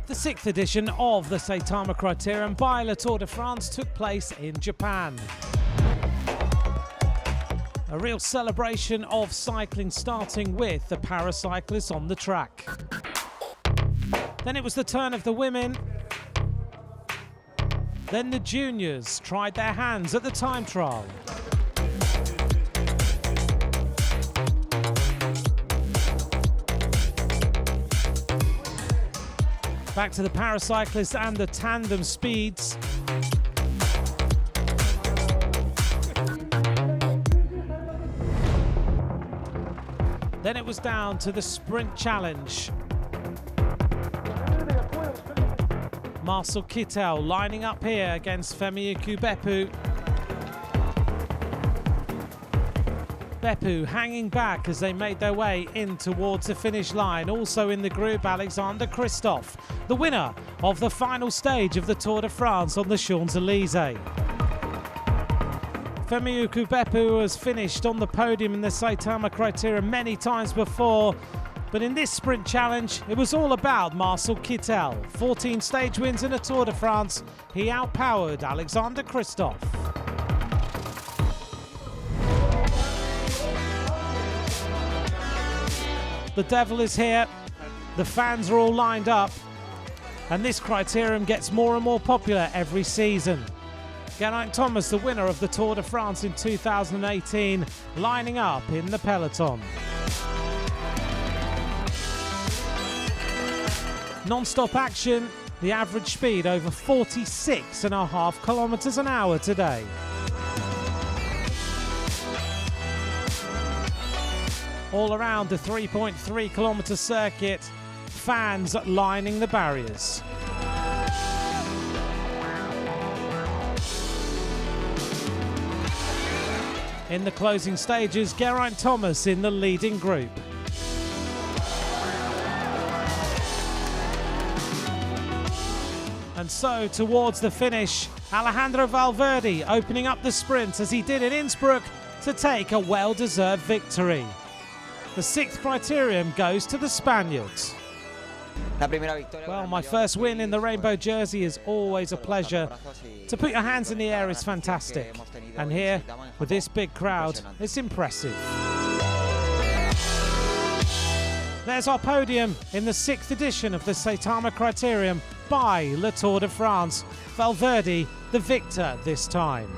The 6th edition of the Saitama Criterium by Le Tour de France took place in Japan. A real celebration of cycling, starting with the paracyclists on the track. Then it was the turn of the women. Then the juniors tried their hands at the time trial. Back to the paracyclists and the tandem speeds. Then it was down to the sprint challenge. Marcel Kittel lining up here against Femi Beppu. Beppu hanging back as they made their way in towards the finish line. Also in the group, Alexander Kristoff, the winner of the final stage of the Tour de France on the Champs-Élysées. Femi Beppu has finished on the podium in the Saitama Criterium many times before, but in this sprint challenge, it was all about Marcel Kittel. 14 stage wins in a Tour de France, he outpowered Alexander Kristoff. The devil is here, the fans are all lined up, and this criterium gets more and more popular every season. Geraint Thomas, the winner of the Tour de France in 2018, lining up in the peloton. Non-stop action, the average speed over 46.5 kilometers an hour today. All around the 3.3 kilometer circuit, fans lining the barriers. In the closing stages, Geraint Thomas in the leading group. And so towards the finish, Alejandro Valverde opening up the sprint as he did at Innsbruck to take a well-deserved victory. The 6th criterium goes to the Spaniards. Well, my first win in the rainbow jersey is always a pleasure. To put your hands in the air is fantastic. And here, with this big crowd, it's impressive. There's our podium in the 6th edition of the Saitama Criterium by Le Tour de France. Valverde, the victor this time.